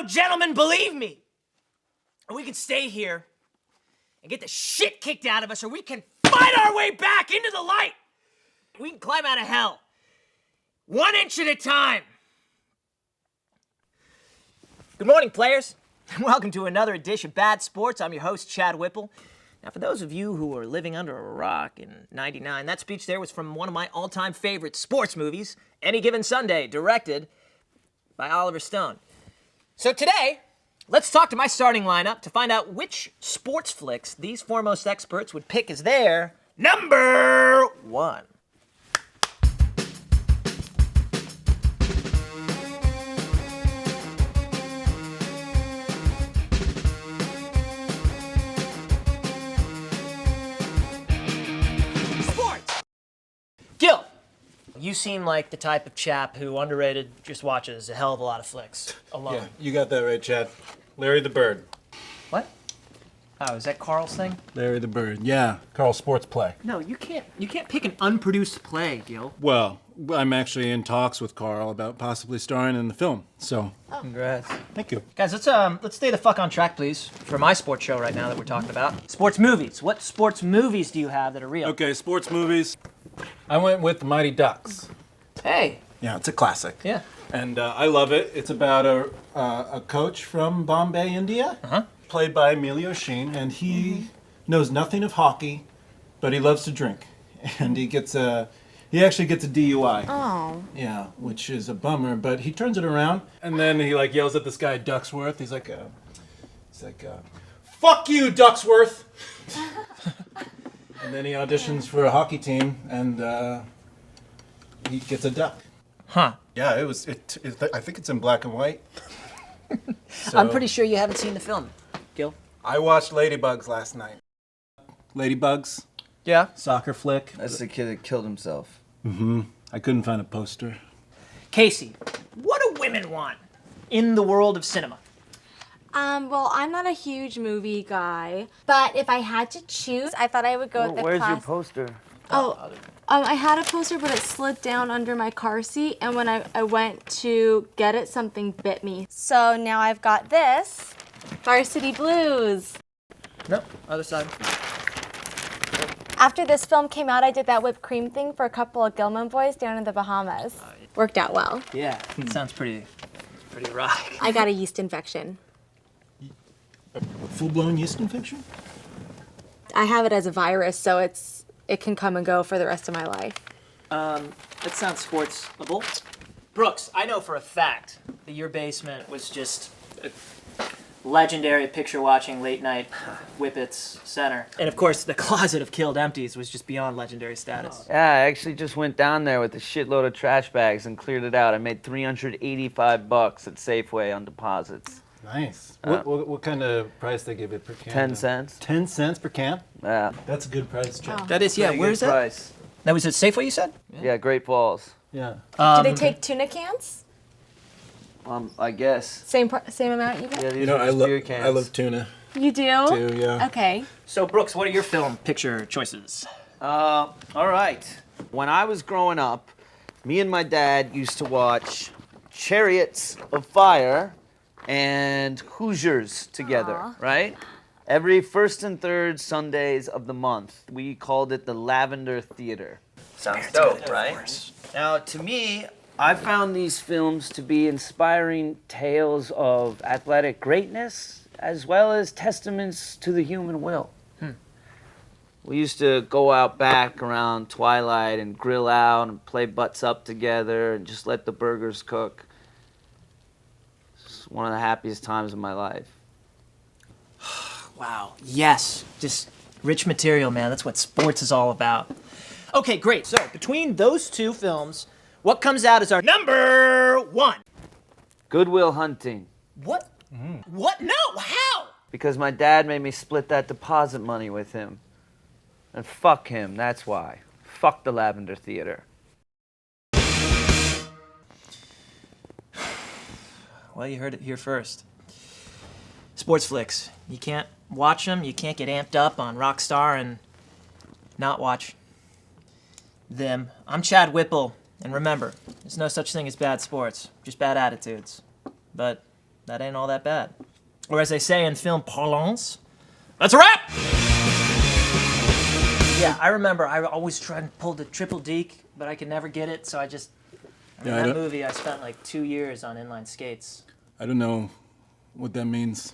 now, gentlemen, believe me. Or we can stay here and get the shit kicked out of us, or we can fight our way back into the light. We can climb out of hell, 1 inch at a time. Good morning, players. Welcome to another edition of Bad Sports. I'm your host, Chad Whipple. Now, for those of you who are living under a rock in '99, that speech there was from one of my all-time favorite sports movies, Any Given Sunday, directed by Oliver Stone. So today, let's talk to my starting lineup to find out which sports flicks these foremost experts would pick as their number one. Sports! Gill, you seem like the type of chap who underrated just watches a hell of a lot of flicks alone. Yeah, you got that right, Chad. Larry the Bird. What? Oh, is that Carl's thing? Larry the Bird, yeah. Carl's sports play. No, you can't pick an unproduced play, Gill. Well, I'm actually in talks with Carl about possibly starring in the film, so. Congrats. Thank you. Guys, let's stay the fuck on track, please, for my sports show right now that we're talking about. Sports movies. What sports movies do you have that are real? Okay, sports movies. I went with The Mighty Ducks. Hey. Yeah, it's a classic. Yeah. And I love it. It's about a coach from Bombay, India, played by Emilio Sheen, and he knows nothing of hockey, but he loves to drink. And he actually gets a DUI. Oh. Yeah, which is a bummer, but he turns it around, and then he like yells at this guy Ducksworth. He's like, "Fuck you, Ducksworth!" And then he auditions for a hockey team, and he gets a duck. Huh. Yeah, I think it's in black and white. So, I'm pretty sure you haven't seen the film, Gill. I watched Ladybugs last night. Ladybugs? Yeah. Soccer flick. That's the kid that killed himself. I couldn't find a poster. Casey, what do women want in the world of cinema? Well, I'm not a huge movie guy, but if I had to choose, I thought I would go with the Where's your class. poster? I had a poster, but it slid down under my car seat, and when I went to get it, something bit me. So now I've got this, Varsity Blues. Nope. Other side. After this film came out, I did that whipped cream thing for a couple of Gilman boys down in the Bahamas. Worked out well. Yeah. Sounds pretty erotic. I got a yeast infection. Full-blown yeast infection? I have it as a virus, so it can come and go for the rest of my life. That sounds sportsable. Brooks, I know for a fact that your basement was just a legendary picture-watching late-night Whippets center. And of course, the closet of killed empties was just beyond legendary status. Yeah, I actually just went down there with a shitload of trash bags and cleared it out. I made $385 at Safeway on deposits. Nice. What kind of price they give it per can? 10 cents. 10 cents per can? Yeah. That's a good price, Chad. Oh. That is, yeah. Pretty Where's good that? price. That was at Safeway, you said? Yeah, Great Falls. Yeah. Do they take tuna cans? I guess. Same amount you get? Yeah, these You know, are just beer cans. I love tuna, You do? too, yeah. Okay. So, Brooks, what are your film picture choices? All right. When I was growing up, me and my dad used to watch Chariots of Fire and Hoosiers together, right? Every first and third Sundays of the month. We called it the Lavender Theater. Sounds dope, right? Now, to me, I found these films to be inspiring tales of athletic greatness as well as testaments to the human will. We used to go out back around twilight and grill out and play butts up together and just let the burgers cook. It's one of the happiest times of my life. Wow. Yes. Just rich material, man. That's what sports is all about. Okay, great. So, between those two films, what comes out as our number one? Good Will Hunting. What? What? No. How? Because my dad made me split that deposit money with him. And fuck him, that's why. Fuck the Lavender Theater. Well, you heard it here first. Sports flicks. You can't watch them. You can't get amped up on Rockstar and not watch them. I'm Chad Whipple, and remember, there's no such thing as bad sports, just bad attitudes. But that ain't all that bad. Or as they say in film parlance, that's a wrap! Yeah, I remember I always tried to pull the triple deke, but I could never get it, so in that movie I spent like 2 years on inline skates. I don't know what that means.